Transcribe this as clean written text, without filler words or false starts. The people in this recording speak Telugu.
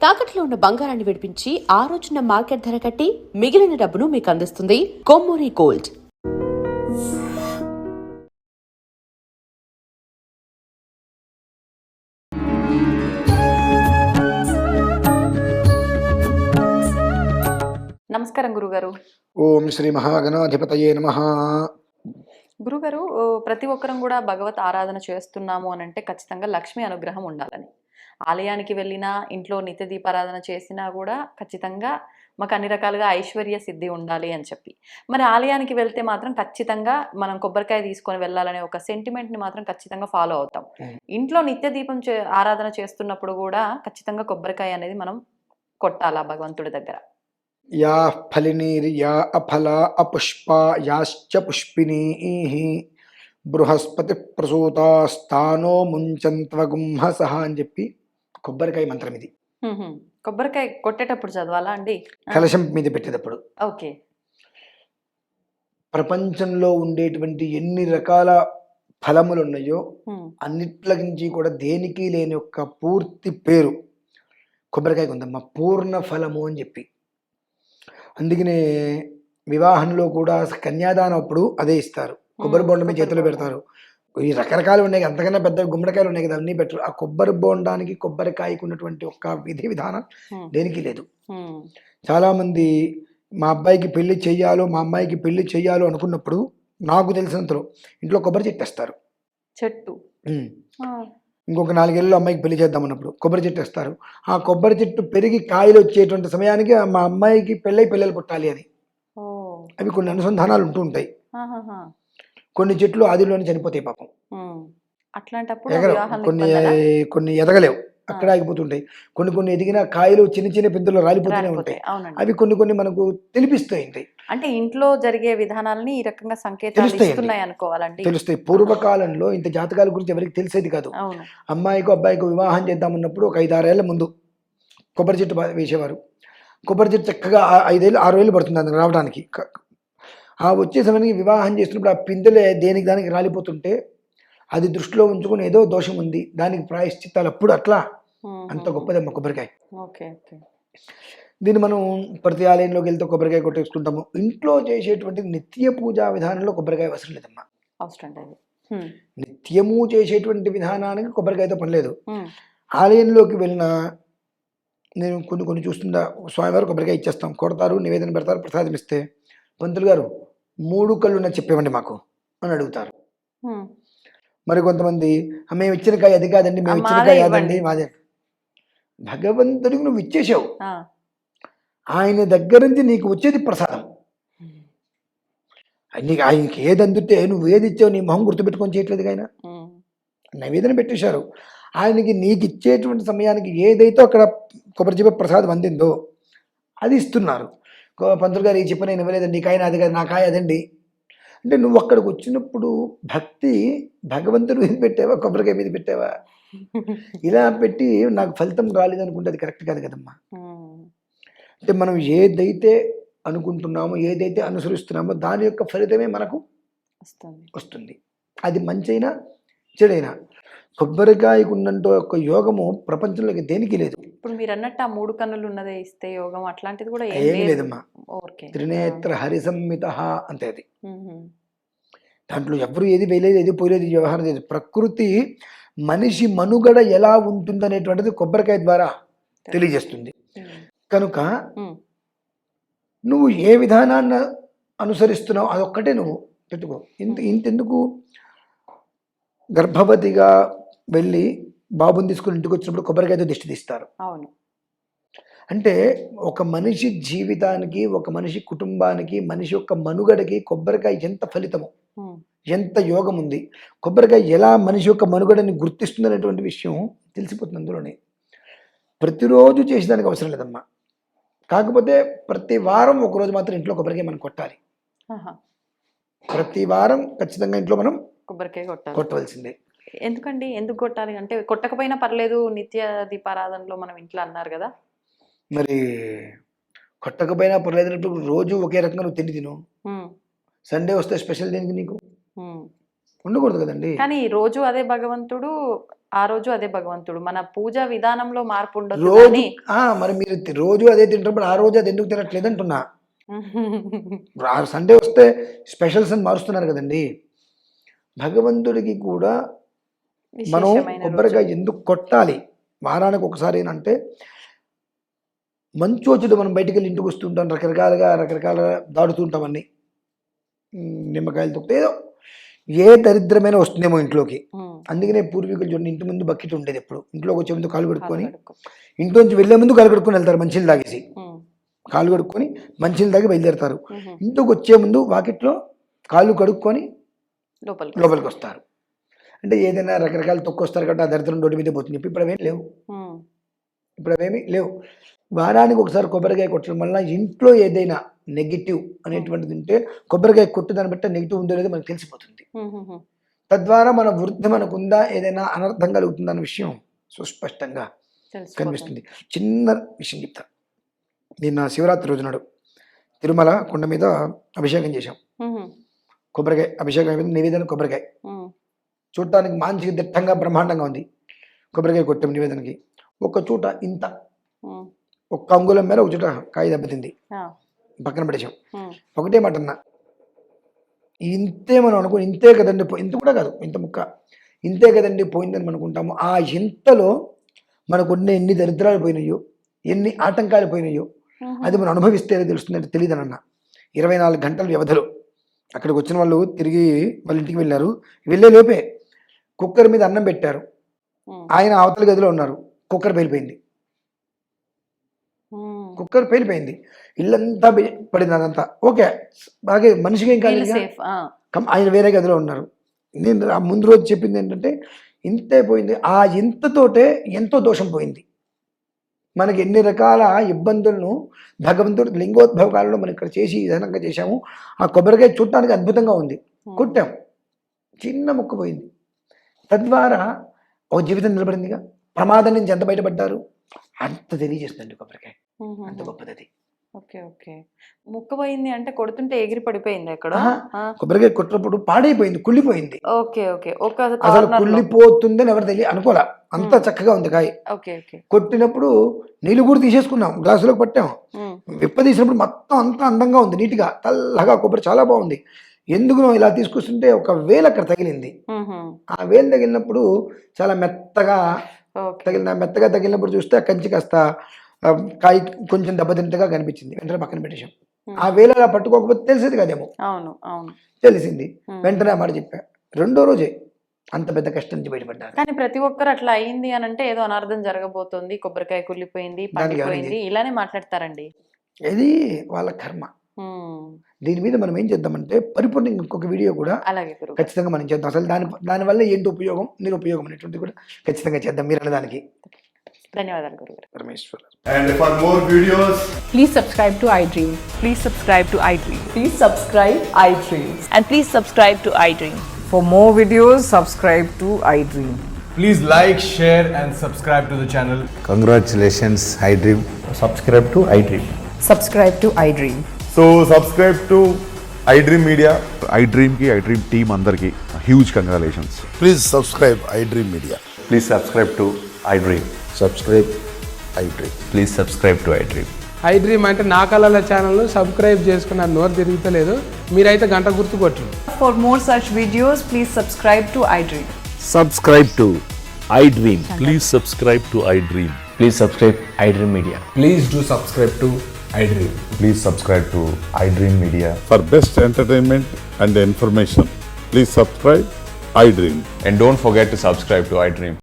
తాకట్లో ఉన్న బంగారాన్ని విడిపించి ఆ రోజున మార్కెట్ ధర కట్టి మిగిలిన డబ్బును మీకు అందిస్తుంది కొమ్మూరి గోల్డ్. నమస్కారం గురుగారు. ఓం శ్రీ మహాగణాధిపతయే నమః. గురుగారు, ప్రతి ఒక్కరం కూడా భగవత్ ఆరాధన చేస్తున్నాము అని అంటే ఖచ్చితంగా లక్ష్మీ అనుగ్రహం ఉండాలని. ఆలయానికి వెళ్ళినా, ఇంట్లో నిత్య దీపారాధన చేసినా కూడా ఖచ్చితంగా మాకు అన్ని రకాలుగా ఐశ్వర్య సిద్ధి ఉండాలి అని చెప్పి. మరి ఆలయానికి వెళ్తే మాత్రం ఖచ్చితంగా మనం కొబ్బరికాయ తీసుకొని వెళ్ళాలనే ఒక సెంటిమెంట్ని మాత్రం ఖచ్చితంగా ఫాలో అవుతాం. ఇంట్లో నిత్య దీపం ఆరాధన చేస్తున్నప్పుడు కూడా ఖచ్చితంగా కొబ్బరికాయ అనేది మనం కొట్టాలా భగవంతుడి దగ్గర? యా ఫలినీర్యా అఫలా అపుష్పా యాశ్చ పుష్పినీః బృహస్పతి ప్రసూతాస్తానో ముంచంత్వగుంహసః అని చెప్పి కొబ్బరికాయ మంత్రం ఇది. కొబ్బరికాయ కొట్టేటప్పుడు చదవాలా అండి? కలశం మీద పెట్టేటప్పుడు. ఓకే. ప్రపంచంలో ఉండేటువంటి ఎన్ని రకాల ఫలములు ఉన్నాయో అన్నిట్ల నుంచి కూడా దేనికి లేని యొక్క పూర్తి పేరు కొబ్బరికాయకు ఉందమ్మా, పూర్ణ ఫలము అని చెప్పి. అందుకనే వివాహంలో కూడా కన్యాదానం అప్పుడు అదే ఇస్తారు, కొబ్బరి బొండమే చేతిలో పెడతారు. ఈ రకరకాలు ఉన్నాయి, అంతకన్నా పెద్ద గుమ్మడికాయలు ఉన్నాయి కదా, అన్నీ పెట్టరు. ఆ కొబ్బరి బొండానికి కొబ్బరికాయకు ఉన్నటువంటి ఒక విధి విధానం దేనికి లేదు. చాలామంది మా అబ్బాయికి పెళ్లి చెయ్యాలో మా అమ్మాయికి పెళ్లి చెయ్యాలో అనుకున్నప్పుడు నాకు తెలిసినంతలో ఇంట్లో కొబ్బరి చెట్టు వేస్తారు. చెట్టు ఇంకొక 4 ఏళ్ళు అమ్మాయికి పెళ్లి చేద్దాం అన్నప్పుడు కొబ్బరి చెట్టు వేస్తారు. ఆ కొబ్బరి చెట్టు పెరిగి కాయలు వచ్చేటువంటి సమయానికి మా అమ్మాయికి పిల్లలు పుట్టాలి అని. అవి కొన్ని అనుసంధానాలు ఉంటూ ఉంటాయి. కొన్ని చెట్లు ఆదిలోనే చనిపోతాయి పాపం. కొన్ని ఎదగలేవు, అక్కడ ఆగిపోతుంటాయి. కొన్ని ఎదిగిన కాయలు చిన్న చిన్న పిందులు రాలిపోతూనే ఉంటాయి. అవి కొన్ని మనకు తెలిపిస్తాయి ఉంటాయి. అంటే ఇంట్లో జరిగే విధానాలని ఈ రకంగా సంకేతాలు ఇస్తున్నాయి అనుకోవాలండి. తెలుస్తాయి. పూర్వకాలంలో ఇంత జాతకాల గురించి ఎవరికి తెలిసేది కాదు. అమ్మాయికో అబ్బాయికో వివాహం చేద్దామన్నప్పుడు ఒక 5-6 ఏళ్ల ముందు కొబ్బరి చెట్టు వేసేవారు. కొబ్బరి చెట్టు చక్కగా 5 ఏళ్ళు 6 ఏళ్ళు పడుతుంది అది రావడానికి. ఆ వచ్చే సమయానికి వివాహం చేస్తున్నప్పుడు ఆ పిందెలే దేనికి దానికి రాలిపోతుంటే అది దృష్టిలో ఉంచుకొని ఏదో దోషం ఉంది, దానికి ప్రాయశ్చిత్తాలు అప్పుడు అట్లా. అంత గొప్పదమ్మ కొబ్బరికాయ. దీన్ని మనం ప్రతి ఆలయంలోకి వెళ్తే కొబ్బరికాయ కొట్టేసుకుంటాము. ఇంట్లో చేసేటువంటి నిత్య పూజా విధానంలో కొబ్బరికాయ అవసరం లేదమ్మా. నిత్యము చేసేటువంటి విధానానికి కొబ్బరికాయతో పని లేదు. ఆలయంలోకి వెళ్ళిన నేను కొన్ని చూస్తుందా, స్వామివారు కొబ్బరికాయ ఇచ్చేస్తాం, కొడతారు, నివేదన పెడతారు, ప్రసాదం ఇస్తే పంతులు గారు 3 కళ్ళున్న చెప్పేవండి మాకు అని అడుగుతారు. మరి కొంతమంది మేము ఇచ్చిన కాయ అది కాదండి, మేము ఇచ్చిన కాయ అదండి మాదే. భగవంతుడికి నువ్వు ఇచ్చేసావు, ఆయన దగ్గర నుంచి నీకు వచ్చేది ప్రసాదం. నీకు ఆయనకి ఏది అందుతే నువ్వు ఏది ఇచ్చావు నీ మొహం గుర్తుపెట్టుకొని చేయట్లేదు. ఆయన నైవేదన పెట్టేశారు, ఆయనకి నీకు ఇచ్చేటువంటి సమయానికి ఏదైతే అక్కడ కొబ్బరి చెప్పే ప్రసాదం అందిందో అది ఇస్తున్నారు. పంతులు గారు ఈ చెప్ప నేను ఇవ్వలేదండి, ఈ కాయ అది కాదు, నా కాయ అదండి అంటే నువ్వు అక్కడికి వచ్చినప్పుడు భక్తి భగవంతుడి మీద పెట్టావా, కొబ్బరికాయ మీద పెట్టావా? ఇలా పెట్టి నాకు ఫలితం రాలేదనుకుంటే అది కరెక్ట్ కాదు కదమ్మా. అంటే మనం ఏదైతే అనుకుంటున్నామో, ఏదైతే అనుసరిస్తున్నామో దాని యొక్క ఫలితమే మనకు వస్తుంది. అది మంచైనా చెడైనా. కొబ్బరికాయకు ఉన్నంత యొక్క యోగము ప్రపంచంలోకి దేనికి లేదు. ఇప్పుడు మీరు అన్నట్టు ఆ 3 కన్నులు ఉన్నదే ఇస్తే యోగం అట్లాంటిది కూడా ఏమీ లేదమ్మా. త్రినేత్ర హరిసంహిత అంతే. అది దాంట్లో ఎవరు ఏది వేయలేదు, ఏది పోయలేదు, వ్యవహారం లేదు. ప్రకృతి మనిషి మనుగడ ఎలా ఉంటుందనేటువంటిది కొబ్బరికాయ ద్వారా తెలియజేస్తుంది. కనుక నువ్వు ఏ విధానాన్ని అనుసరిస్తున్నావు అదొక్కటే నువ్వు పెట్టుకో. ఇంతెందుకు గర్భవతిగా వెళ్ళి బాబుని తీసుకుని ఇంటికి వచ్చినప్పుడు కొబ్బరికాయతో దిష్టి తీస్తారు. అంటే ఒక మనిషి జీవితానికి, ఒక మనిషి కుటుంబానికి, మనిషి యొక్క మనుగడకి కొబ్బరికాయ ఎంత ఫలితము, ఎంత యోగం ఉంది, కొబ్బరికాయ ఎలా మనిషి యొక్క మనుగడని గుర్తిస్తుంది అనేటువంటి విషయం తెలిసిపోతుంది అందులోనే. ప్రతిరోజు చేసేదానికి అవసరం లేదమ్మా. కాకపోతే ప్రతి వారం ఒకరోజు మాత్రం ఇంట్లో కొబ్బరికాయ మనం కొట్టాలి. ప్రతి వారం ఖచ్చితంగా ఇంట్లో మనం కొబ్బరికాయ కొట్టవలసిందే. ఎందుకండి? ఎందుకు కొట్టాలి అంటే కొట్టకపోయినా పర్లేదు, నిత్య దీపారాధనలో మనం ఇంట్లో అన్నారు కదా. మరి కొట్టకపోయినా పర్లేదు, రోజు ఒకే రకంగా నువ్వు తిను. సండే వస్తే స్పెషల్ దేనికి నీకు ఉండకూడదు కదండి. కానీ రోజు అదే భగవంతుడు ఆ రోజు అదే భగవంతుడు. మన పూజా విధానంలో మార్పు ఉండొచ్చు రోజు కానీ మరి మీరు రోజు అదే తింటున్నప్పుడు ఆ రోజు అది ఎందుకు తినట్లేదు అంటున్నా. సండే వస్తే స్పెషల్స్ అని మారుస్తున్నారు కదండి. భగవంతుడికి కూడా మనం విశేషమైన రోజు. కొబ్బరికాయ ఎందుకు కొట్టాలి వారానికి ఒకసారి అంటే, మంచు వచ్చేది మనం బయటికి వెళ్ళి ఇంటికి వస్తుంటాం, రకరకాల దాడుతూ ఉంటాం అన్ని నిమ్మకాయలు తొక్కితే ఏదో ఏ దరిద్రమైన వస్తుందేమో ఇంట్లోకి. ఉమ్, అందుకనే పూర్వీకులు చూడండి, ఇంటి ముందు బకెట్ ఉండేది, ఎప్పుడు ఇంట్లోకి వచ్చే ముందు కాలు కడుక్కొని, కడుక్కో. ఇంట్లోంచి వెళ్ళే ముందు కాలు కడుక్కొని వెళ్తారు, మంచిలు తాగేసి ఉమ్, కాలు కడుక్కొని మంచిలు తాగి బయలుదేరుతారు. ఉహు, ఇంటికి వచ్చే ముందు వాకిట్లో కాళ్ళు కడుక్కొని లోపలికి వస్తారు. అంటే ఏదైనా రకరకాల తొక్కొస్తారు కాబట్టి ఆ దరిద్రం రోడ్డు మీద పోతుంది. ఇప్పుడు అవేం లేవు, ఉమ్, ఇప్పుడు అవేమీ లేవు. వారానికి ఒకసారి కొబ్బరికాయ కొట్టడం వల్ల ఇంట్లో ఏదైనా నెగిటివ్ అనేటువంటిది ఉంటే కొబ్బరికాయ కొట్టి దాన్ని బట్టి నెగిటివ్ ఉందో లేదో మనకు తెలిసిపోతుంది. ఉహుహు, తద్వారా మన వృద్ధి మనకుందా, ఏదైనా అనర్థం కలుగుతుందా అన్న విషయం సుస్పష్టంగా తెలిసిపోతుంది. కనిపిస్తుంది. చిన్న విషయం చెప్తా. నిన్న శివరాత్రి రోజు నాడు తిరుమల కొండ మీద అభిషేకం చేశాం. ఉహు, కొబ్బరికాయ అభిషేకం అయిపోయింది, నివేదన కొబ్బరికాయ. ఉమ్, చూడటానికి మంచిగా దిట్టంగా బ్రహ్మాండంగా ఉంది. కొబ్బరికాయ కొట్టాం నివేదనకి. ఒక చోట ఇంత ఉమ్, ఒక్క అంగుళం మేర ఒక చోట కాయ దెబ్బతింది, ఆ, పక్కన పడేసాం. ఉమ్, ఒకటే మాట అన్నా, ఇంతే మనం అనుకుని ఇంతే కదండి ఇంత కూడా కాదు, ఇంత ముక్క ఇంతే కదండి పోయిందని మనం అనుకుంటాము. ఆ ఇంతలో మనకు ఉన్న ఎన్ని దరిద్రాలు పోయినాయో, ఎన్ని ఆటంకాలు పోయినాయో ఉహు, అది మనం అనుభవిస్తేనే తెలుస్తుందంటే తెలియదనన్న. 24 గంటల వ్యవధిలో అక్కడికి వచ్చిన వాళ్ళు తిరిగి వాళ్ళ ఇంటికి వెళ్ళారు. వెళ్ళే లోపే కుక్కర్ మీద అన్నం పెట్టారు, ఉమ్, ఆయన అవతల గదిలో ఉన్నారు, కుక్కర్ పేలిపోయింది. ఉమ్. కుక్కర్ పేలిపోయింది, ఇల్లంతా పడింది, అదంతా ఓకే బాగా మనిషికి ఏం వీళ్ళు కాలేదు. సేఫ్. ఆ, ఆయన వేరే గదిలో ఉన్నారు. నేను ఆ ముందు రోజు చెప్పింది ఏంటంటే, ఇంతే పోయింది. ఆ ఇంతతోటే ఎంతో దోషం పోయింది. మనకి ఎన్ని రకాల ఇబ్బందులను భగవంతుడు లింగోద్భవ కాలంలో మనం ఇక్కడ చేసి విధానంగా చేశాము. ఆ కొబ్బరికాయ చూడటానికి అద్భుతంగా ఉంది, కొట్టాం, చిన్న ముక్క పోయింది. తద్వారా ఒక జీవితం నిలబడిందిగా. ప్రమాదం నుంచి ఎంత బయటపడ్డారు అంత తెలియజేస్తుంది కొబ్బరికాయ, ఉహుహు. అంత గొప్పది అది. Okay, okay. ముక్కపోయింది అంటే కొడుతుంటే ఎగిరి పడిపోయింది ఎక్కడ? ఆహా, కొబ్బరికాయ కొట్టినప్పుడు పాడైపోయింది, కుళ్ళిపోయింది. Okay, okay. ఒక అసలు కార్నర్ లో. కుళ్ళిపోతుందని ఎవరు అనుకోలే, అంత చక్కగా ఉంది కాయ. Okay, okay. కొట్టినప్పుడు నీళ్ళు కూడా తీసేసుకున్నాం, గ్లాసులోకి పట్టాం. ఉమ్, విప్పదీసినప్పుడు మొత్తం అంతా అందంగా ఉంది, నీట్గా తెల్లగా కొబ్బరి చాలా బాగుంది. ఎందుకు ఇలా తీసుకొస్తుంటే ఒక వేలు అక్కడ తగిలింది. ఉహు, ఆ వేలు తగిలినప్పుడు చాలా మెత్తగా ఓకే. మెత్తగా తగిలినప్పుడు చూస్తే ఆ కంచి కాస్త కాయ కొంచెం దెబ్బతింటగా కనిపించింది. వెంటనే పక్కన పెట్టేశాం. ఆ వేలు అలా పట్టుకోకపోతే తెలిసేది కదేమో, అవును, అవును. తెలిసింది. ఉమ్. వెంటనే ఆ మాట చెప్పా. రెండో రోజే అంత పెద్ద కష్టం నుంచి బయటపడ్డారు. కానీ ప్రతి ఒక్కరు అట్లా అయింది అని అంటే ఏదో అనార్థం జరగబోతుంది, కొబ్బరికాయ కుళ్ళిపోయింది, దానికి పండిపోయింది, ఇలానే మాట్లాడతారండి. ఇది వాళ్ళ కర్మ. ఉమ్, దీని మీద మనం ఏం చేద్దామంటే పరిపూర్ణంగా ఇంకొక వీడియో కూడా అలాగే గురువు. ఖచ్చితంగా మనం చేద్దాం. అసలు దానివల్ల ఏంటి ఉపయోగం, నిరుపయోగం అనేటువంటి కూడా ఖచ్చితంగా చేద్దాం. మీరు అన్నదానికి ధన్యవాదాలు గురుగారు. పరమేశ్వర. And for more videos, Please subscribe to iDream. Please subscribe to iDream. Please subscribe iDream. And please subscribe to iDream. For more videos, subscribe to iDream. please like, share, and subscribe to the channel. Congratulations, iDream. subscribe to iDream. Subscribe to iDream. So subscribe to iDream Media. iDream ki iDream team అందరికి huge congratulations. Please subscribe iDream Media. Please subscribe to iDream. Subscribe iDream. Please subscribe to iDream. iDream అంటే నా కళల ఛానల్ను సబ్స్క్రైబ్ చేసుకున్న నోరు తిరుగుతలేదు, మీరైతే గంట గుర్తు కొట్టండి. For more such videos, please subscribe to iDream. Subscribe to iDream. Please subscribe to iDream. Please subscribe iDream Media. Please do subscribe to iDream. Please subscribe to iDream Media. For best entertainment and information, please subscribe iDream. And don't forget to subscribe to iDream.